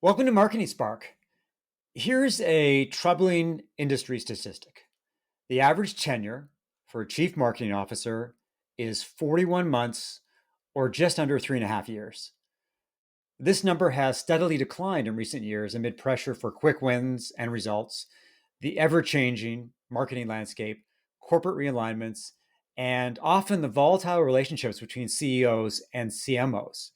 Welcome to Marketing Spark. Here's a troubling industry statistic. The average tenure for a chief marketing officer is 41 months or just under 3.5 years. This number has steadily declined in recent years amid pressure for quick wins and results, the ever changing marketing landscape, corporate realignments, and often the volatile relationships between CEOs and CMOs.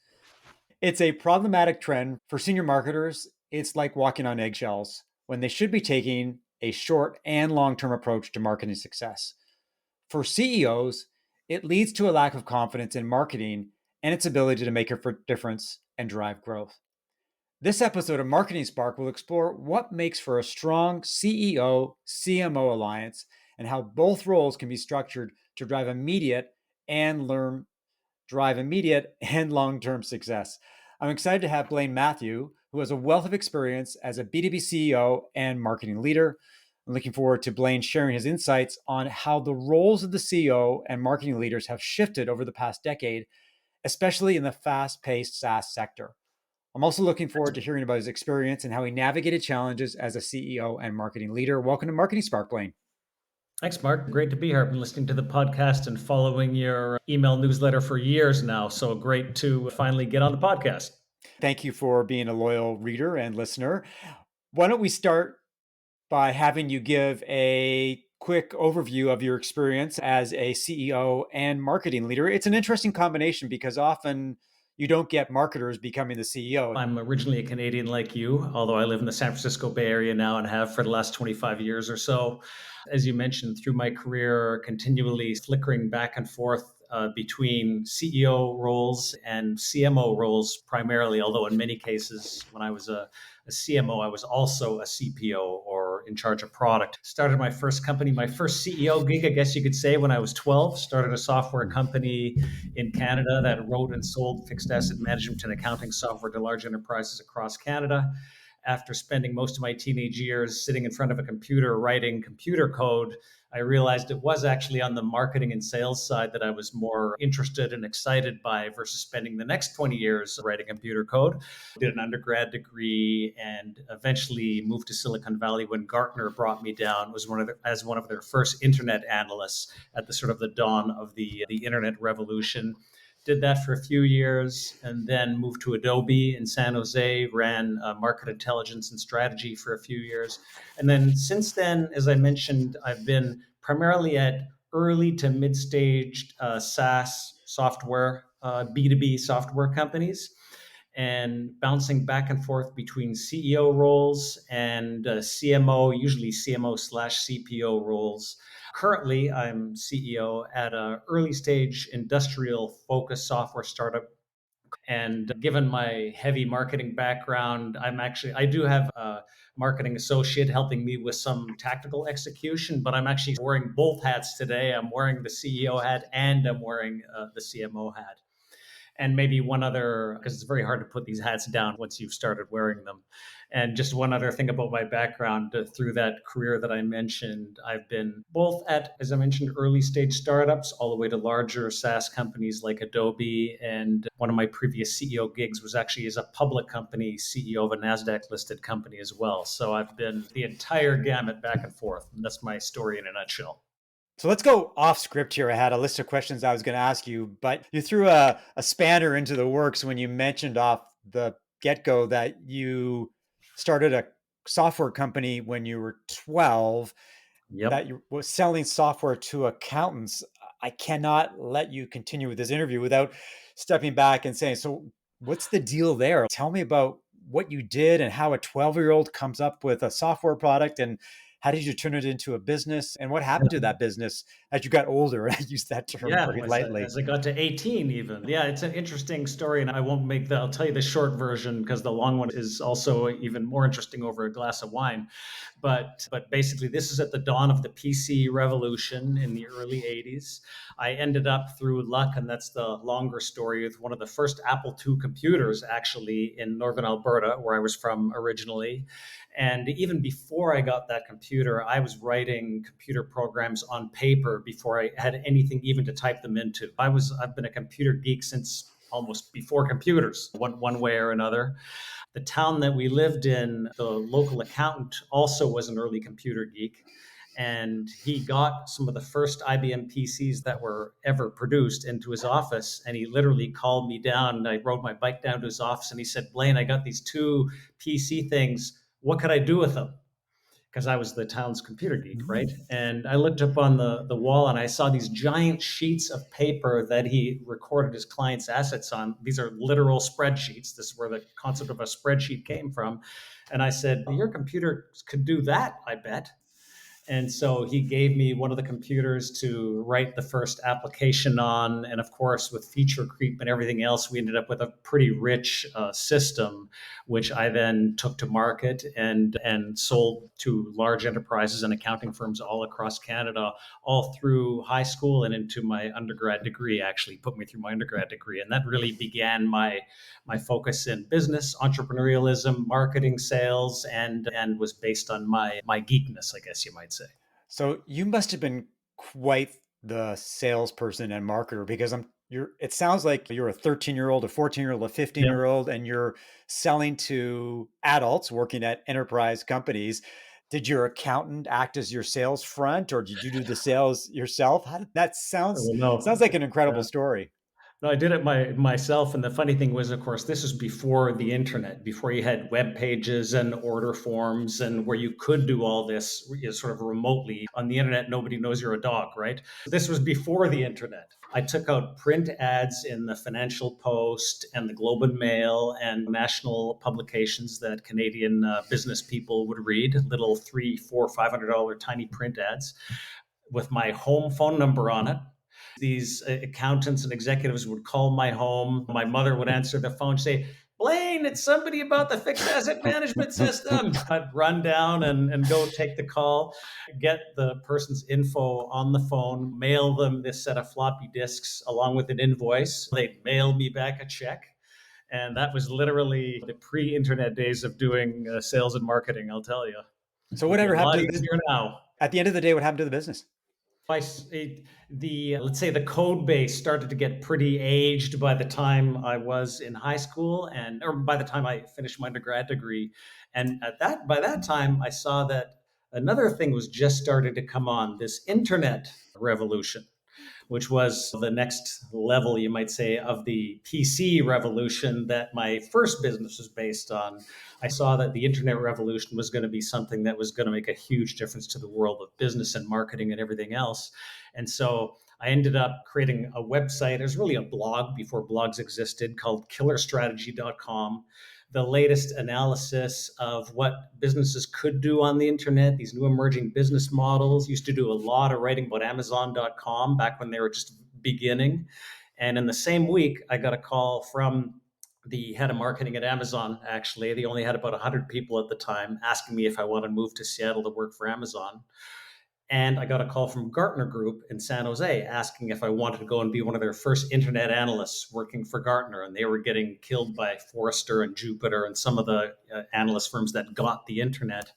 It's a problematic trend for senior marketers. It's like walking on eggshells when they should be taking a short and long term approach to marketing success. For CEOs, it leads to a lack of confidence in marketing and its ability to make a difference and drive growth. This episode of Marketing Spark will explore what makes for a strong CEO CMO alliance and how both roles can be structured to drive immediate and long-term success. I'm excited to have Blaine Mathiewu, who has a wealth of experience as a B2B CEO and marketing leader. I'm looking forward to Blaine sharing his insights on how the roles of the CEO and marketing leaders have shifted over the past decade, especially in the fast-paced SaaS sector. I'm also looking forward to hearing about his experience and how he navigated challenges as a CEO and marketing leader. Welcome to Marketing Spark, Blaine. Thanks, Mark. Great to be here. I've been listening to the podcast and following your email newsletter for years now. So great to finally get on the podcast. Thank you for being a loyal reader and listener. Why don't we start by having you give a quick overview of your experience as a CEO and marketing leader? It's an interesting combination because often you don't get marketers becoming the CEO. I'm originally a Canadian like you, although I live in the San Francisco Bay Area now and have for the last 25 years or so. As you mentioned, through my career, continually flickering back and forth between CEO roles and CMO roles primarily, although in many cases, when I was a CMO, I was also a CPO or in charge of product. Started my first company, my first CEO gig, I guess you could say, when I was 12. Started a software company in Canada that wrote and sold fixed asset management and accounting software to large enterprises across Canada. After spending most of my teenage years sitting in front of a computer writing computer code, I realized it was actually on the marketing and sales side that I was more interested and excited by versus spending the next 20 years writing computer code. Did an undergrad degree and eventually moved to Silicon Valley when Gartner brought me down. Was as one of their first internet analysts at the sort of the dawn of the internet revolution. Did that for a few years and then moved to Adobe in San Jose, ran market intelligence and strategy for a few years. And then since then, as I mentioned, I've been primarily at early to mid-stage SaaS software, B2B software companies, and bouncing back and forth between CEO roles and CMO, usually CMO/CPO roles. Currently, I'm CEO at an early stage industrial focused software startup. And given my heavy marketing background, I do have a marketing associate helping me with some tactical execution, but I'm actually wearing both hats today. I'm wearing the CEO hat and I'm wearing the CMO hat. And maybe one other, because it's very hard to put these hats down once you've started wearing them. And just one other thing about my background through that career that I mentioned, I've been both at, as I mentioned, early stage startups all the way to larger SaaS companies like Adobe. And one of my previous CEO gigs was actually as a public company, CEO of a NASDAQ listed company as well. So I've been the entire gamut back and forth. And that's my story in a nutshell. So let's go off script here. I had a list of questions I was going to ask you, but you threw a spanner into the works when you mentioned off the get-go that you started a software company when you were 12, that Yep. you were selling software to accountants. I cannot let you continue with this interview without stepping back and saying, so what's the deal there? Tell me about what you did and how a 12-year-old comes up with a software product, and how did you turn it into a business, and what happened to that business as you got older? I use that term Yeah, very lightly. as I got to 18 even. Yeah, it's an interesting story and I won't make I'll tell you the short version because the long one is also even more interesting over a glass of wine. But basically this is at the dawn of the PC revolution in the early 80s. I ended up through luck, and that's the longer story, with one of the first Apple II computers actually in northern Alberta, where I was from originally. And even before I got that computer, I was writing computer programs on paper before I had anything even to type them into. I've been a computer geek since almost before computers, one way or another. The town that we lived in, the local accountant also was an early computer geek. And he got some of the first IBM PCs that were ever produced into his office. And he literally called me down. And I rode my bike down to his office and he said, Blaine, I got these two PC things. What could I do with them? Because I was the town's computer geek, right? And I looked up on the wall and I saw these giant sheets of paper that he recorded his clients' assets on. These are literal spreadsheets. This is where the concept of a spreadsheet came from. And I said, your computer could do that, I bet. And so he gave me one of the computers to write the first application on. And of course, with feature creep and everything else, we ended up with a pretty rich system, which I then took to market and sold to large enterprises and accounting firms all across Canada, all through high school and into my undergrad degree, actually put me through my undergrad degree. And that really began my focus in business, entrepreneurialism, marketing, sales, and was based on my geekness, I guess you might say. So you must have been quite the salesperson and marketer because it sounds like you're a 13-year-old, a 14-year-old, a Yeah. 15-year-old, and you're selling to adults working at enterprise companies. Did your accountant act as your sales front or did you do the sales yourself? That Well, sounds no. like an incredible Yeah. story. No, I did it myself. And the funny thing was, of course, this was before the internet, before you had web pages and order forms, and where you could do all this sort of remotely on the internet. Nobody knows you're a dog, right? This was before the internet. I took out print ads in the Financial Post and the Globe and Mail and national publications that Canadian business people would read, little $3, $4, $500 tiny print ads with my home phone number on it. These accountants and executives would call my home. My mother would answer the phone, say, Blaine, it's somebody about the fixed asset management system. I'd run down and go take the call, get the person's info on the phone, mail them this set of floppy disks along with an invoice. They'd mail me back a check. And that was literally the pre internet days of doing sales and marketing, I'll tell you. So Would be a whatever happened lot to the easier now. at the end of the day, what happened to the business? The let's say the code base started to get pretty aged by the time I was in high school and or by the time I finished my undergrad degree. And at that by that time I saw that another thing was just starting to come on, this internet revolution, which was the next level, you might say, of the PC revolution that my first business was based on. I saw that the internet revolution was going to be something that was going to make a huge difference to the world of business and marketing and everything else. And so I ended up creating a website. It was really a blog before blogs existed called killerstrategy.com, the latest analysis of what businesses could do on the internet, these new emerging business models. Used to do a lot of writing about Amazon.com back when they were just beginning. And in the same week, I got a call from the head of marketing at Amazon, actually. They only had about 100 people at the time, asking me if I wanted to move to Seattle to work for Amazon. And I got a call from Gartner Group in San Jose asking if I wanted to go and be one of their first internet analysts working for Gartner. And they were getting killed by Forrester and Jupiter and some of the analyst firms that got the internet.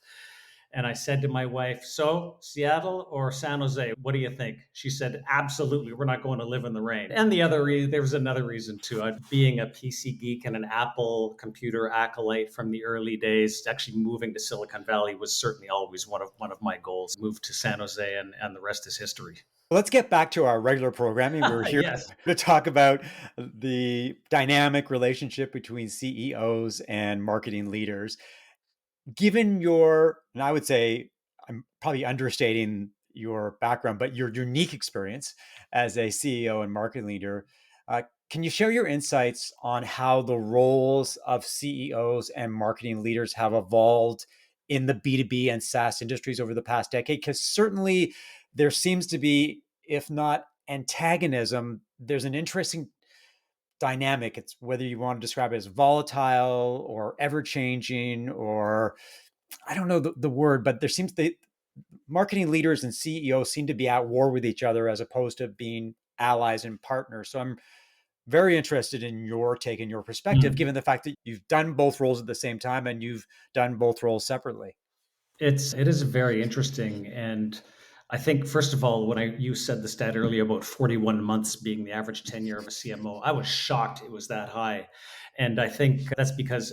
And I said to my wife, so Seattle or San Jose, what do you think? She said, absolutely, we're not going to live in the rain. And there was another reason too. Being a PC geek and an Apple computer acolyte from the early days, actually moving to Silicon Valley was certainly always one of my goals. Moved to San Jose and the rest is history. Let's get back to our regular programming. We're here Yes. to talk about the dynamic relationship between CEOs and marketing leaders. Given your, and I would say I'm probably understating your background, but your unique experience as a CEO and marketing leader, can you share your insights on how the roles of CEOs and marketing leaders have evolved in the B2B and SaaS industries over the past decade? Because certainly there seems to be, if not antagonism, there's an interesting dynamic. It's whether you want to describe it as volatile or ever changing, or I don't know the word, but there seems the marketing leaders and CEOs seem to be at war with each other as opposed to being allies and partners. So I'm very interested in your take and your perspective, Mm. given the fact that you've done both roles at the same time and you've done both roles separately. It is very interesting. And I think first of all, when you said the stat earlier about 41 months being the average tenure of a CMO, I was shocked it was that high. And I think that's because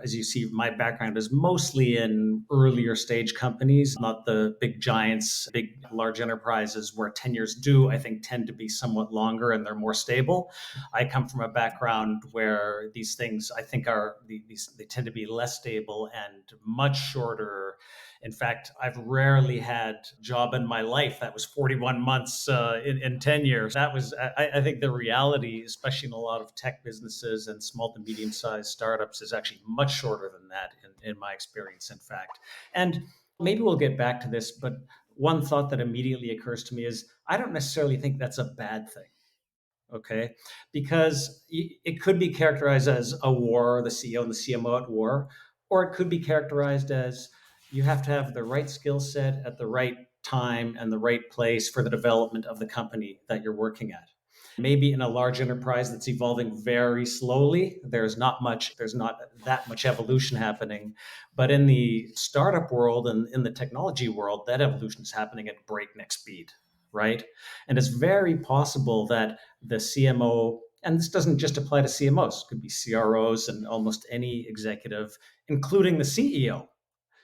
as you see, my background is mostly in earlier stage companies, not the big giants, big large enterprises where tenures do, I think, tend to be somewhat longer and they're more stable. I come from a background where these things, I think, they tend to be less stable and much shorter. In fact, I've rarely had a job in my life that was 41 months in 10 years. That was, I think the reality, especially in a lot of tech businesses and small to medium sized startups, is actually much shorter than that in my experience, in fact. And maybe we'll get back to this, but one thought that immediately occurs to me is I don't necessarily think that's a bad thing. Okay, because it could be characterized as a war, the CEO and the CMO at war, or it could be characterized as you have to have the right skill set at the right time and the right place for the development of the company that you're working at. Maybe in a large enterprise that's evolving very slowly, there's not that much evolution happening. But in the startup world and in the technology world, that evolution is happening at breakneck speed, right? And it's very possible that the CMO, and this doesn't just apply to CMOs, it could be CROs and almost any executive, including the CEO,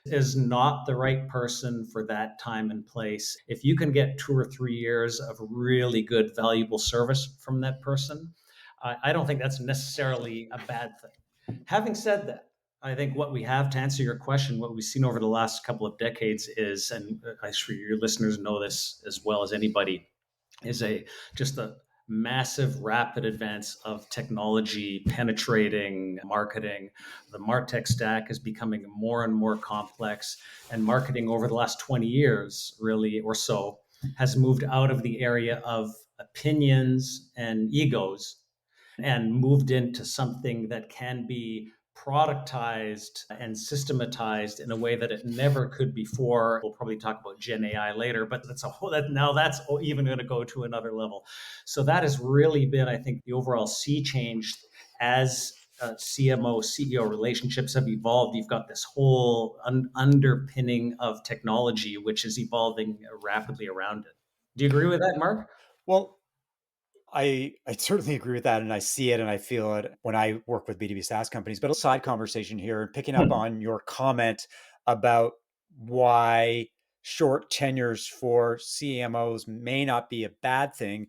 is not the right person for that time and place. If you can get 2 or 3 years of really good, valuable service from that person, I don't think that's necessarily a bad thing. Having said that, I think what we have, to answer your question, what we've seen over the last couple of decades is, and I'm sure your listeners know this as well as anybody, is a just a massive rapid advance of technology penetrating marketing. The martech stack is becoming more and more complex, and marketing over the last 20 years really or so has moved out of the area of opinions and egos and moved into something that can be productized and systematized in a way that it never could before. We'll probably talk about Gen AI later, but that's a whole that now that's even going to go to another level. So that has really been, I think, the overall sea change as CMO CEO relationships have evolved. You've got this whole underpinning of technology which is evolving rapidly around it. Do you agree with that, Mark? Well, I certainly agree with that, and I see it and I feel it when I work with B2B SaaS companies. But a side conversation here, and picking up Hmm. on your comment about why short tenures for CMOs may not be a bad thing.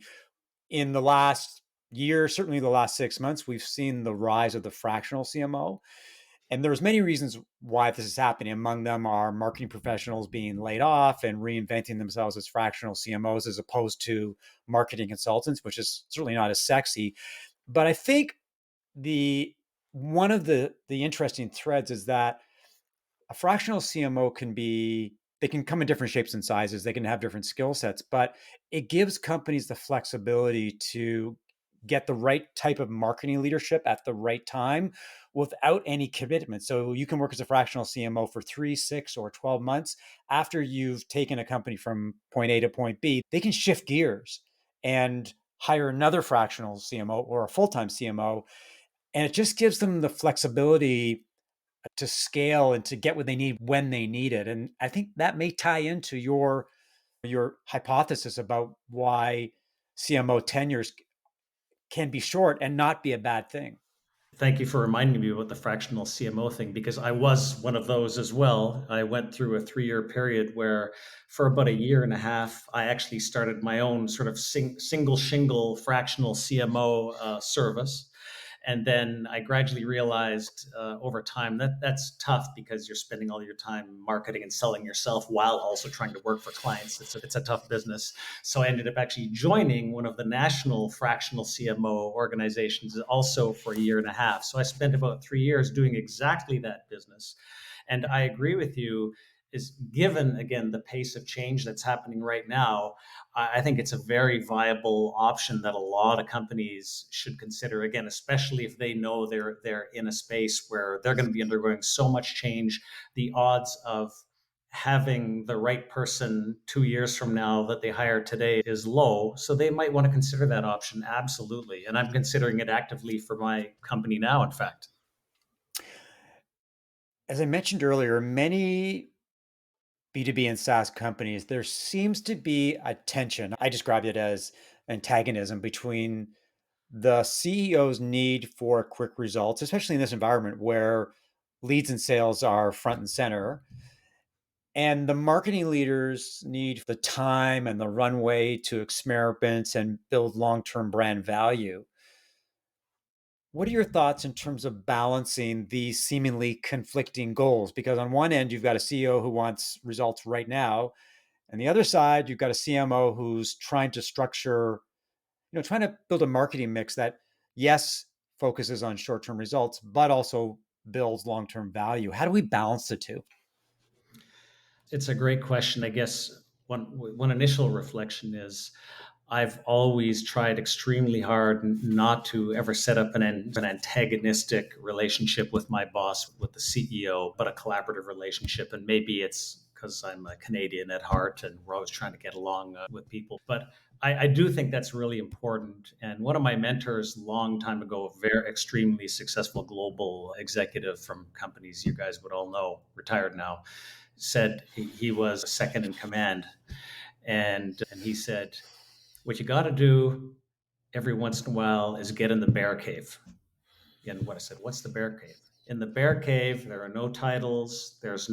In the last year, certainly the last 6 months, we've seen the rise of the fractional CMO. And there's many reasons why this is happening. Among them are marketing professionals being laid off and reinventing themselves as fractional CMOs as opposed to marketing consultants, which is certainly not as sexy. But I think the one of the interesting threads is that a fractional CMO they can come in different shapes and sizes, they can have different skill sets, but it gives companies the flexibility to get the right type of marketing leadership at the right time without any commitment. So you can work as a fractional CMO for 3, 6, or 12 months. After you've taken a company from point A to point B, they can shift gears and hire another fractional CMO or a full-time CMO. And it just gives them the flexibility to scale and to get what they need when they need it. And I think that may tie into your hypothesis about why CMO tenures can be short and not be a bad thing. Thank you for reminding me about the fractional CMO thing because I was one of those as well. I went through a 3 year period where, for about a year and a half, I actually started my own sort of single shingle fractional CMO service. And then I gradually realized over time that that's tough because you're spending all your time marketing and selling yourself while also trying to work for clients. It's a tough business. So I ended up actually joining one of the national fractional CMO organizations also for a year and a half. So I spent about 3 years doing exactly that business. And I agree with you, is given again the pace of change that's happening right now, I think it's a very viable option that a lot of companies should consider. Again, especially if they know they're in a space where they're going to be undergoing so much change, the odds of having the right person 2 years from now that they hire today is low. So they might want to consider that option. Absolutely. And I'm considering it actively for my company now, in fact. As I mentioned earlier, many B2B and SaaS companies, there seems to be a tension. I described it as antagonism between the CEO's need for quick results, especially in this environment where leads and sales are front and center. And the marketing leaders need the time and the runway to experiment and build long term brand value. What are your thoughts in terms of balancing these seemingly conflicting goals? Because on one end, you've got a CEO who wants results right now. And the other side, you've got a CMO who's trying to structure, trying to build a marketing mix that, yes, focuses on short term results, but also builds long term value. How do we balance the two? It's a great question. I guess one initial reflection is I've always tried extremely hard not to ever set up an antagonistic relationship with my boss, with the CEO, but a collaborative relationship. And maybe it's because I'm a Canadian at heart and we're always trying to get along with people. But I do think that's really important. And one of my mentors, long time ago, a very extremely successful global executive from companies you guys would all know, retired now, said he was second in command. And he said, what you got to do every once in a while is get in the bear cave. And what I said, what's the bear cave? In the bear cave, there are no titles. There's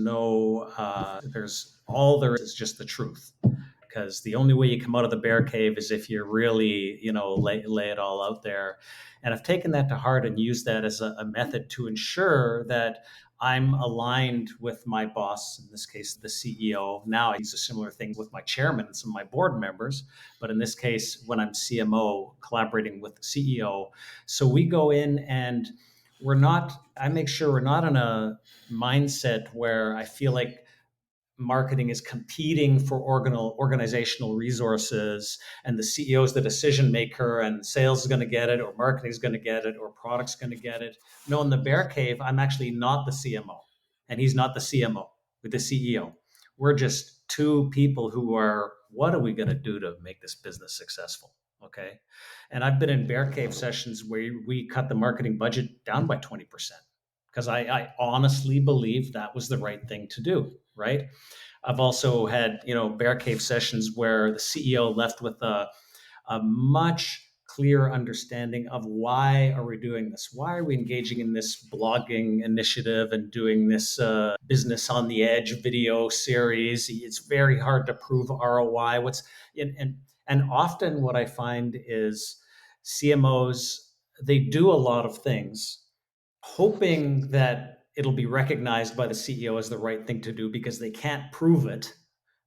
all there is just the truth. Because the only way you come out of the bear cave is if you really, lay it all out there. And I've taken that to heart and used that as a method to ensure that I'm aligned with my boss, in this case, the CEO. Now I use a similar thing with my chairman and some of my board members. But in this case, when I'm CMO, collaborating with the CEO. So we go in and I make sure we're not in a mindset where I feel like marketing is competing for organizational resources and the CEO is the decision maker and sales is going to get it or marketing is going to get it or product's going to get it. No, in the bear cave, I'm actually not the CMO and he's not the CMO with the CEO. We're just two people who are, what are we going to do to make this business successful? Okay. And I've been in bear cave sessions where we cut the marketing budget down by 20% because I honestly believe that was the right thing to do. Right. I've also had, bear cave sessions where the CEO left with a much clearer understanding of why are we doing this? Why are we engaging in this blogging initiative and doing this business on the edge video series? It's very hard to prove ROI. And often what I find is CMOs, they do a lot of things hoping that it'll be recognized by the CEO as the right thing to do because they can't prove it.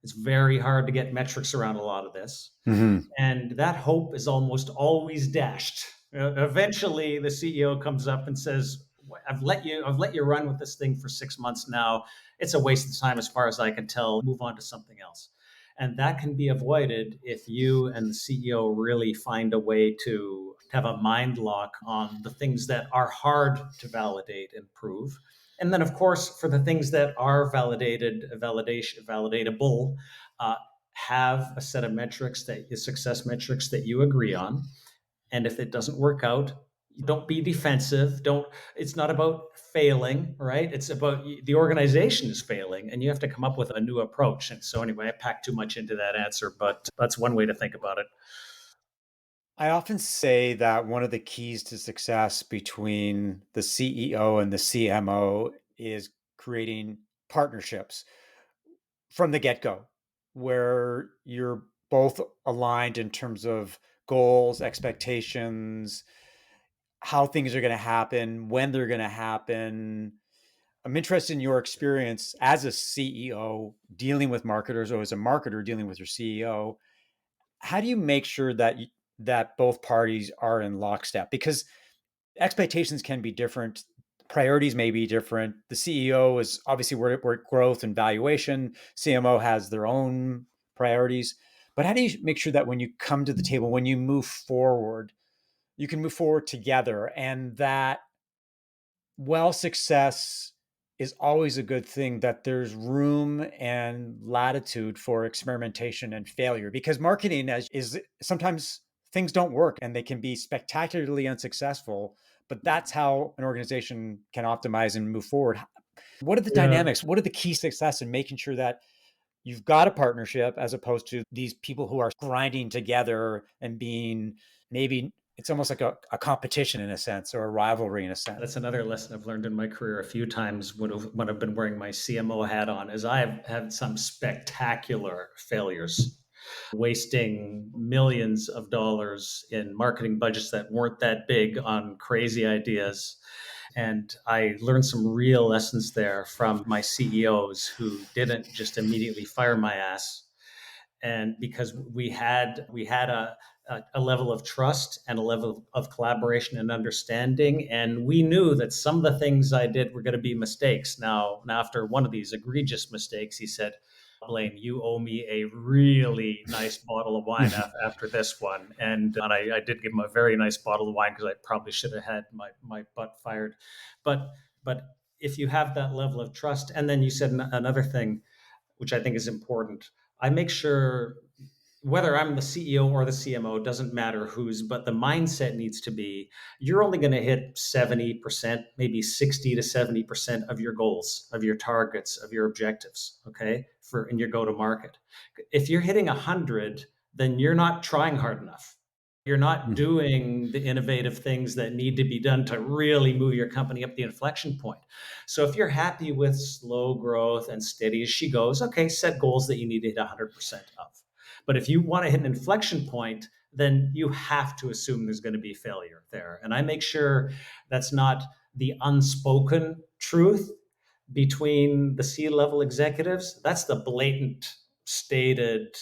It's very hard to get metrics around a lot of this. Mm-hmm. And that hope is almost always dashed. Eventually, the CEO comes up and says, I've let you run with this thing for 6 months now. It's a waste of time as far as I can tell. Move on to something else. And that can be avoided if you and the CEO really find a way to have a mind lock on the things that are hard to validate and prove. And then, of course, for the things that are validatable, uh, have a set of metrics success metrics that you agree on. And if it doesn't work out, don't be defensive. It's not about failing, right? It's about the organization is failing and you have to come up with a new approach. And so anyway, I packed too much into that answer, but that's one way to think about it. I often say that one of the keys to success between the CEO and the CMO is creating partnerships from the get go, where you're both aligned in terms of goals, expectations, how things are going to happen, when they're going to happen. I'm interested in your experience as a CEO dealing with marketers or as a marketer dealing with your CEO. How do you make sure that both parties are in lockstep? Because expectations can be different, priorities may be different. The CEO is obviously where growth and valuation. CMO has their own priorities. But how do you make sure that when you come to the table, when you move forward, you can move forward together, and that while success is always a good thing, that there's room and latitude for experimentation and failure? Because marketing is sometimes things don't work and they can be spectacularly unsuccessful, but that's how an organization can optimize and move forward. What are the Yeah. dynamics? What are the key success in making sure that you've got a partnership as opposed to these people who are grinding together and being maybe It's almost like a competition in a sense, or a rivalry in a That's sense. another lesson I've learned in my career a few times when I've been wearing my CMO hat on is I've had some spectacular failures, wasting millions of dollars in marketing budgets that weren't that big on crazy ideas. And I learned some real lessons there from my CEOs who didn't just immediately fire my ass, and because we had a level of trust and a level of collaboration and understanding, and we knew that some of the things I did were going to be mistakes. Now after one of these egregious mistakes, he said, Blaine, you owe me a really nice bottle of wine after this one. And I did give him a very nice bottle of wine because I probably should have had my butt fired. But if you have that level of trust, and then you said another thing, which I think is important. I make sure whether I'm the CEO or the CMO, doesn't matter who's, but the mindset needs to be you're only going to hit 70%, maybe 60 to 70% of your goals, of your targets, of your objectives, okay, for in your go to market. If you're hitting 100, then you're not trying hard enough. You're not doing the innovative things that need to be done to really move your company up the inflection point. So if you're happy with slow growth and steady as she goes, okay, set goals that you need to hit 100% of. But if you want to hit an inflection point, then you have to assume there's going to be failure there. And I make sure that's not the unspoken truth between the C-level executives. That's the blatant stated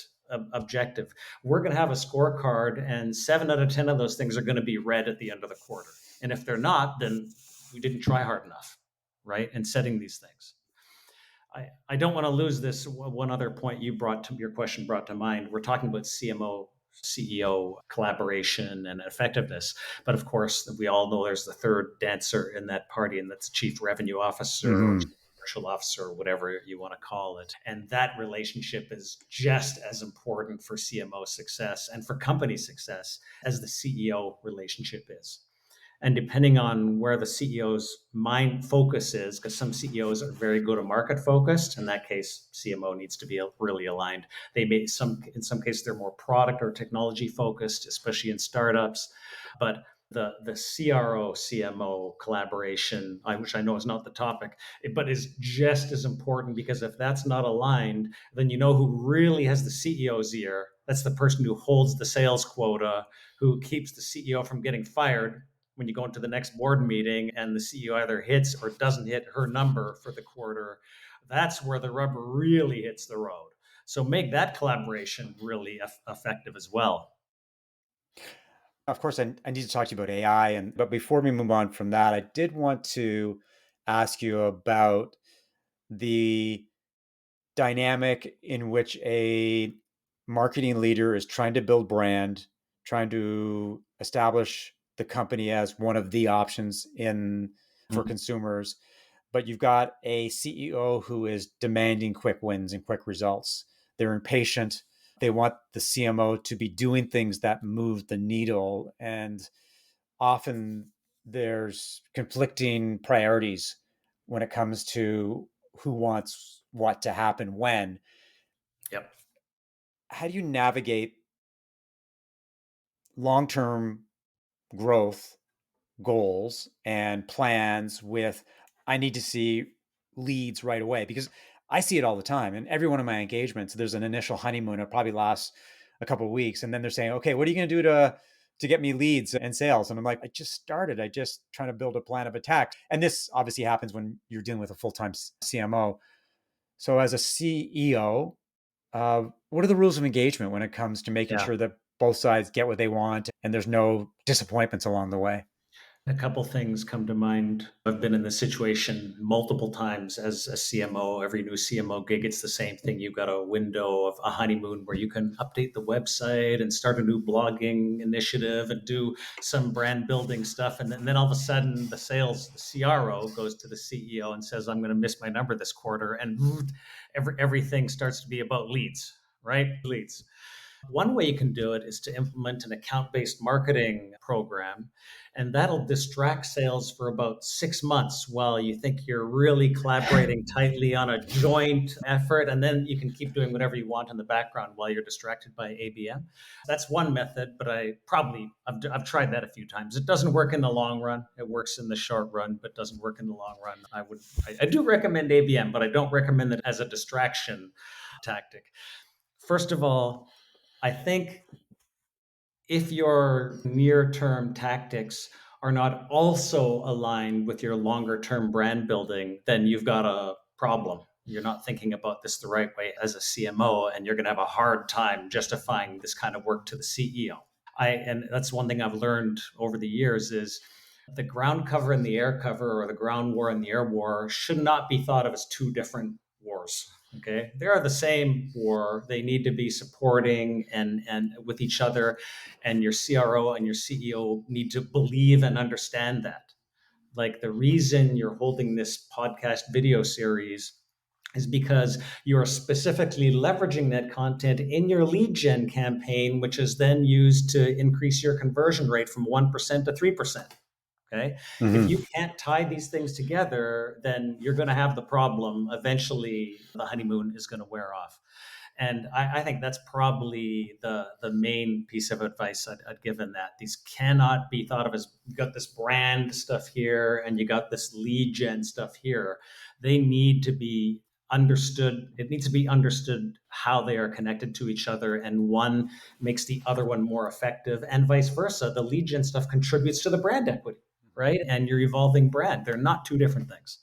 objective. We're going to have a scorecard, and 7 out of 10 of those things are going to be red at the end of the quarter. And if they're not, then we didn't try hard enough, right? In setting these things. I don't want to lose this one other point your question brought to mind. We're talking about CMO CEO collaboration and effectiveness. But of course, we all know there's the third dancer in that party, and that's chief revenue officer or Mm-hmm. chief commercial officer, or whatever you want to call it. And that relationship is just as important for CMO success and for company success as the CEO relationship is. And depending on where the CEO's mind focus is, because some CEOs are very go to market focused, in that case, CMO needs to be really aligned. They may in some cases they're more product or technology focused, especially in startups. But the CRO CMO collaboration, which I know is not the topic, but is just as important, because if that's not aligned, then you know who really has the CEO's ear. That's the person who holds the sales quota, who keeps the CEO from getting fired when you go into the next board meeting and the CEO either hits or doesn't hit her number for the quarter. That's where the rubber really hits the road. So make that collaboration really effective as well. Of course, I need to talk to you about AI, and but before we move on from that, I did want to ask you about the dynamic in which a marketing leader is trying to build brand, trying to establish the company as one of the options in for Mhm. consumers, but you've got a CEO who is demanding quick wins and quick results. They're impatient. They want the CMO to be doing things that move the needle, and often there's conflicting priorities when it comes to who wants what to happen when. Yep. How do you navigate long-term growth goals and plans with I need to see leads right away? Because I see it all the time. And every one of my engagements, there's an initial honeymoon. It probably lasts a couple of weeks. And then they're saying, okay, what are you going to do to get me leads and sales? And I'm like, I just started. I just trying to build a plan of attack. And this obviously happens when you're dealing with a full-time CMO. So as a CEO, what are the rules of engagement when it comes to making Yeah. sure that both sides get what they want and there's no disappointments along the way? A couple things come to mind. I've been in this situation multiple times as a CMO. Every new CMO gig, it's the same thing. You've got a window of a honeymoon where you can update the website and start a new blogging initiative and do some brand building stuff. And then all of a sudden, the CRO goes to the CEO and says, I'm going to miss my number this quarter. And everything starts to be about leads, right? Leads. One way you can do it is to implement an account based marketing program, and that'll distract sales for about 6 months while you think you're really collaborating tightly on a joint effort. And then you can keep doing whatever you want in the background while you're distracted by ABM. That's one method, but I've tried that a few times. It doesn't work in the long run. It works in the short run, but doesn't work in the long run. I do recommend ABM, but I don't recommend it as a distraction tactic. First of all, I think if your near term tactics are not also aligned with your longer term brand building, then you've got a problem. You're not thinking about this the right way as a CMO, and you're going to have a hard time justifying this kind of work to the CEO. And that's one thing I've learned over the years is the ground cover and the air cover, or the ground war and the air war, should not be thought of as two different wars. Okay, they are the same war. They need to be supporting and with each other, and your CRO and your CEO need to believe and understand that. Like, the reason you're holding this podcast video series is because you are specifically leveraging that content in your lead gen campaign, which is then used to increase your conversion rate from 1% to 3%. Okay. If Mhm. you can't tie these things together, then you're going to have the problem. Eventually, the honeymoon is going to wear off. And I think that's probably the main piece of advice I'd given that. These cannot be thought of as, you got this brand stuff here and you got this lead gen stuff here. They need to be understood. It needs to be understood how they are connected to each other, and one makes the other one more effective, and vice versa. The lead gen stuff contributes to the brand equity, right? And your evolving brand. They're not two different things.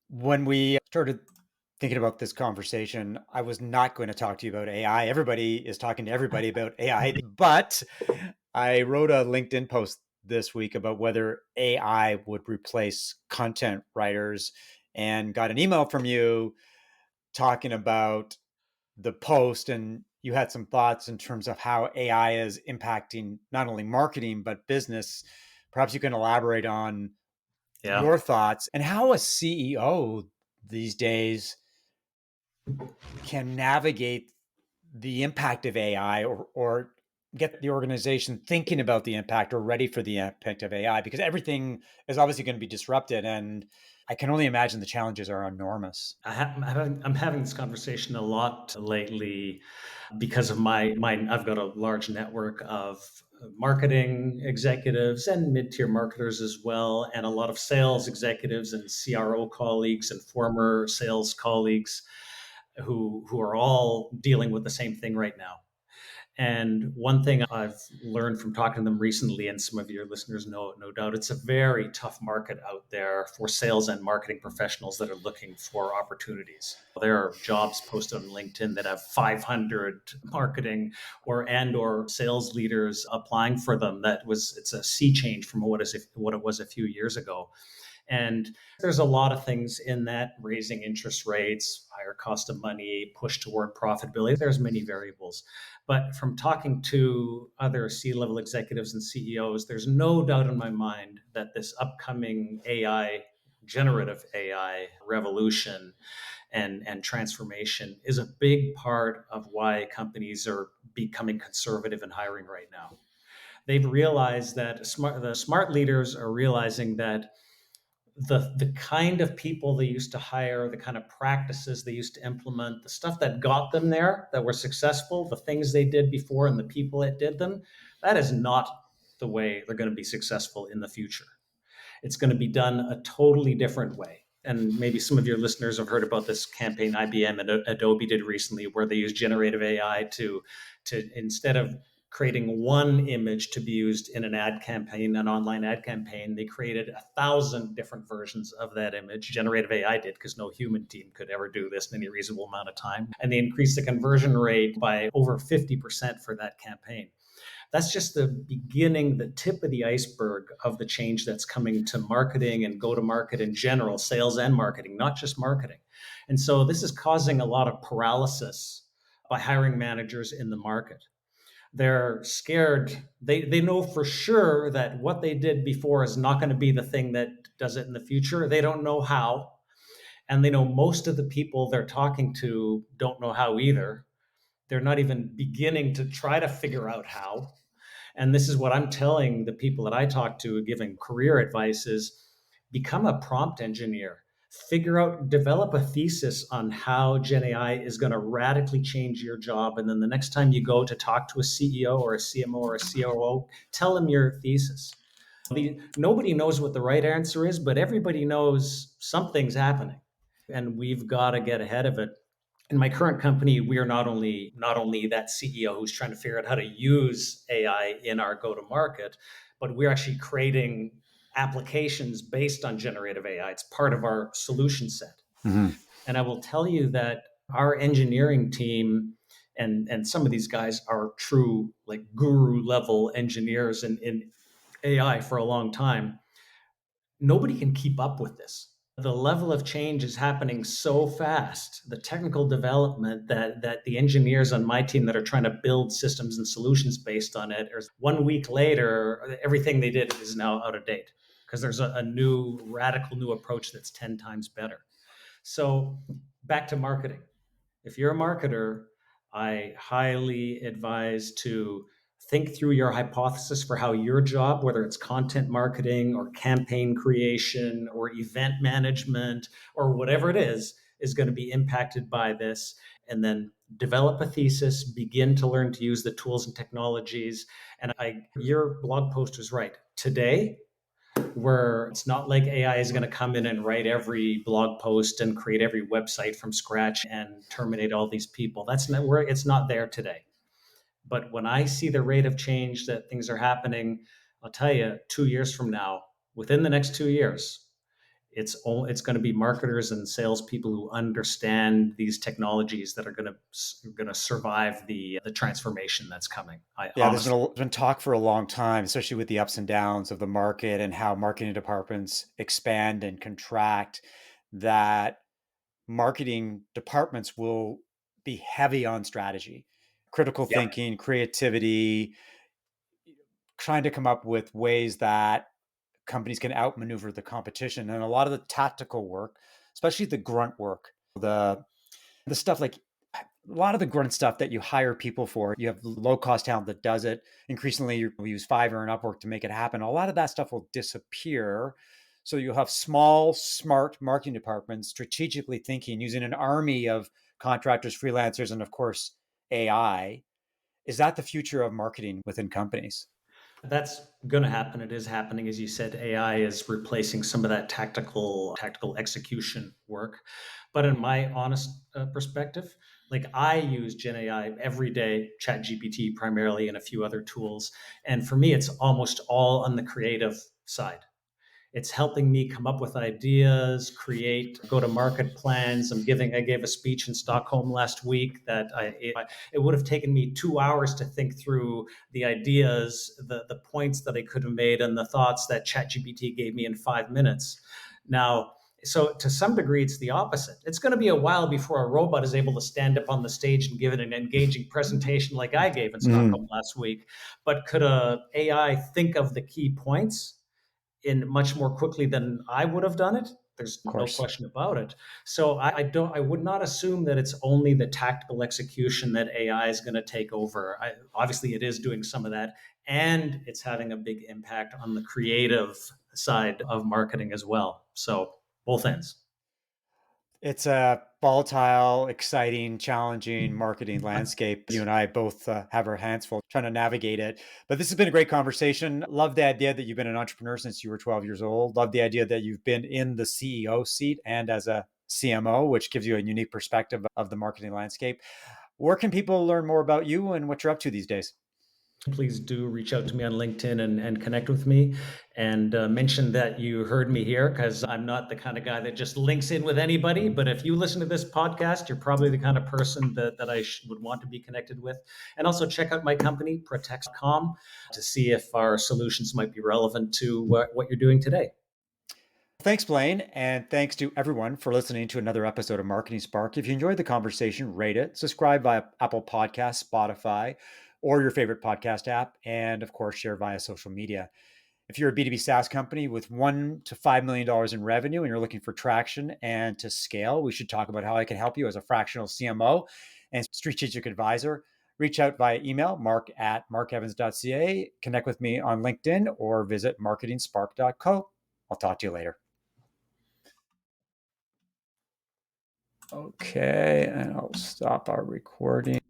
When we started thinking about this conversation, I was not going to talk to you about AI. Everybody is talking to everybody about AI, but I wrote a LinkedIn post this week about whether AI would replace content writers and got an email from you talking about the post, and you had some thoughts in terms of how AI is impacting not only marketing but business. Perhaps you can elaborate on Yeah. your thoughts and how a CEO these days can navigate the impact of AI, or get the organization thinking about the impact or ready for the impact of AI, because everything is obviously going to be disrupted. And I can only imagine the challenges are enormous. I'm having this conversation a lot lately because of I've got a large network of marketing executives and mid-tier marketers as well, and a lot of sales executives and CRO colleagues and former sales colleagues who are all dealing with the same thing right now. And one thing I've learned from talking to them recently, and some of your listeners know, no doubt, it's a very tough market out there for sales and marketing professionals that are looking for opportunities. There are jobs posted on LinkedIn that have 500 marketing or sales leaders applying for them. It's a sea change from what it was a few years ago. And there's a lot of things in that: raising interest rates, higher cost of money, push toward profitability. There's many variables. But from talking to other C-level executives and CEOs, there's no doubt in my mind that this upcoming generative AI revolution and transformation is a big part of why companies are becoming conservative in hiring right now. They've realized that the smart leaders are realizing that the kind of people they used to hire, the kind of practices they used to implement, the stuff that got them there, that were successful, the things they did before and the people that did them, that is not the way they're going to be successful in the future. It's going to be done a totally different way. And maybe some of your listeners have heard about this campaign IBM and Adobe did recently, where they used generative AI to instead of creating one image to be used in an online ad campaign, they created 1,000 different versions of that image. Generative AI did, because no human team could ever do this in any reasonable amount of time. And they increased the conversion rate by over 50% for that campaign. That's just the beginning, the tip of the iceberg of the change that's coming to marketing and go to market in general, sales and marketing, not just marketing. And so this is causing a lot of paralysis by hiring managers in the market. They're scared. They know for sure that what they did before is not going to be the thing that does it in the future. They don't know how. And they know most of the people they're talking to don't know how either. They're not even beginning to try to figure out how. And this is what I'm telling the people that I talk to, giving career advice is become a prompt engineer. Figure out, develop a thesis on how Gen AI is going to radically change your job. And then the next time you go to talk to a CEO or a CMO or a COO, tell them your thesis. Nobody knows what the right answer is, but everybody knows something's happening. And we've got to get ahead of it. In my current company, we are not only that CEO who's trying to figure out how to use AI in our go to market, but we're actually creating applications based on generative AI. It's part of our solution set. Mhm. And I will tell you that our engineering team and some of these guys are true like guru level engineers in AI for a long time. Nobody can keep up with this. The level of change is happening so fast, the technical development that the engineers on my team that are trying to build systems and solutions based on it, or 1 week later, everything they did is now out of date because there's a new radical new approach that's 10 times better. So back to marketing. If you're a marketer, I highly advise to think through your hypothesis for how your job, whether it's content marketing or campaign creation or event management or whatever it is going to be impacted by this. And then develop a thesis, begin to learn to use the tools and technologies. And your blog post is right. Today, where it's not like AI is going to come in and write every blog post and create every website from scratch and terminate all these people. That's not where it's not there today. But when I see the rate of change that things are happening, I'll tell you, 2 years from now, within the next 2 years, it's going to be marketers and salespeople who understand these technologies that are going to survive the transformation that's coming. I Yeah, honestly. been talk for a long time, especially with the ups and downs of the market and how marketing departments expand and contract, that marketing departments will be heavy on strategy, critical Yeah. thinking, creativity, trying to come up with ways that companies can outmaneuver the competition. And a lot of the tactical work, especially the grunt work, the stuff like a lot of the grunt stuff that you hire people for, you have low cost talent that does it. Increasingly, you use Fiverr and Upwork to make it happen. A lot of that stuff will disappear. So you'll have small, smart marketing departments strategically thinking, using an army of contractors, freelancers, and of course, AI. Is that the future of marketing within companies? That's going to happen. It is happening, as you said. AI is replacing some of that tactical execution work. But in my honest perspective, like I use Gen AI every day, Chat GPT primarily, and a few other tools. And for me, it's almost all on the creative side. It's helping me come up with ideas, create go-to-market plans. I gave a speech in Stockholm last week that it would have taken me 2 hours to think through the ideas, the points that I could have made, and the thoughts that ChatGPT gave me in 5 minutes. Now, so to some degree, it's the opposite. It's going to be a while before a robot is able to stand up on the stage and give it an engaging presentation like I gave in Stockholm Mm, last week. But could a AI think of the key points in much more quickly than I would have done it? There's of no course. question about it. So I would not assume that it's only the tactical execution that AI is going to take over. Obviously, it is doing some of that, and it's having a big impact on the creative side of marketing as well. So both ends. It's a volatile, exciting, challenging marketing landscape. You and I both have our hands full trying to navigate it. But this has been a great conversation. Love the idea that you've been an entrepreneur since you were 12 years old. Love the idea that you've been in the CEO seat and as a CMO, which gives you a unique perspective of the marketing landscape. Where can people learn more about you and what you're up to these days? Please do reach out to me on LinkedIn and connect with me and mention that you heard me here because I'm not the kind of guy that just links in with anybody. But if you listen to this podcast, you're probably the kind of person that would want to be connected with. And also check out my company, protect.com, to see if our solutions might be relevant to what you're doing today. Thanks, Blaine. And thanks to everyone for listening to another episode of Marketing Spark. If you enjoyed the conversation, rate it, subscribe via Apple Podcasts, Spotify, or your favorite podcast app, and of course, share via social media. If you're a B2B SaaS company with $1 to $5 million in revenue and you're looking for traction and to scale, we should talk about how I can help you as a fractional CMO and strategic advisor. reach out via email, mark@markevans.ca, connect with me on LinkedIn, or visit marketingspark.co. I'll talk to you later. Okay, and I'll stop our recording.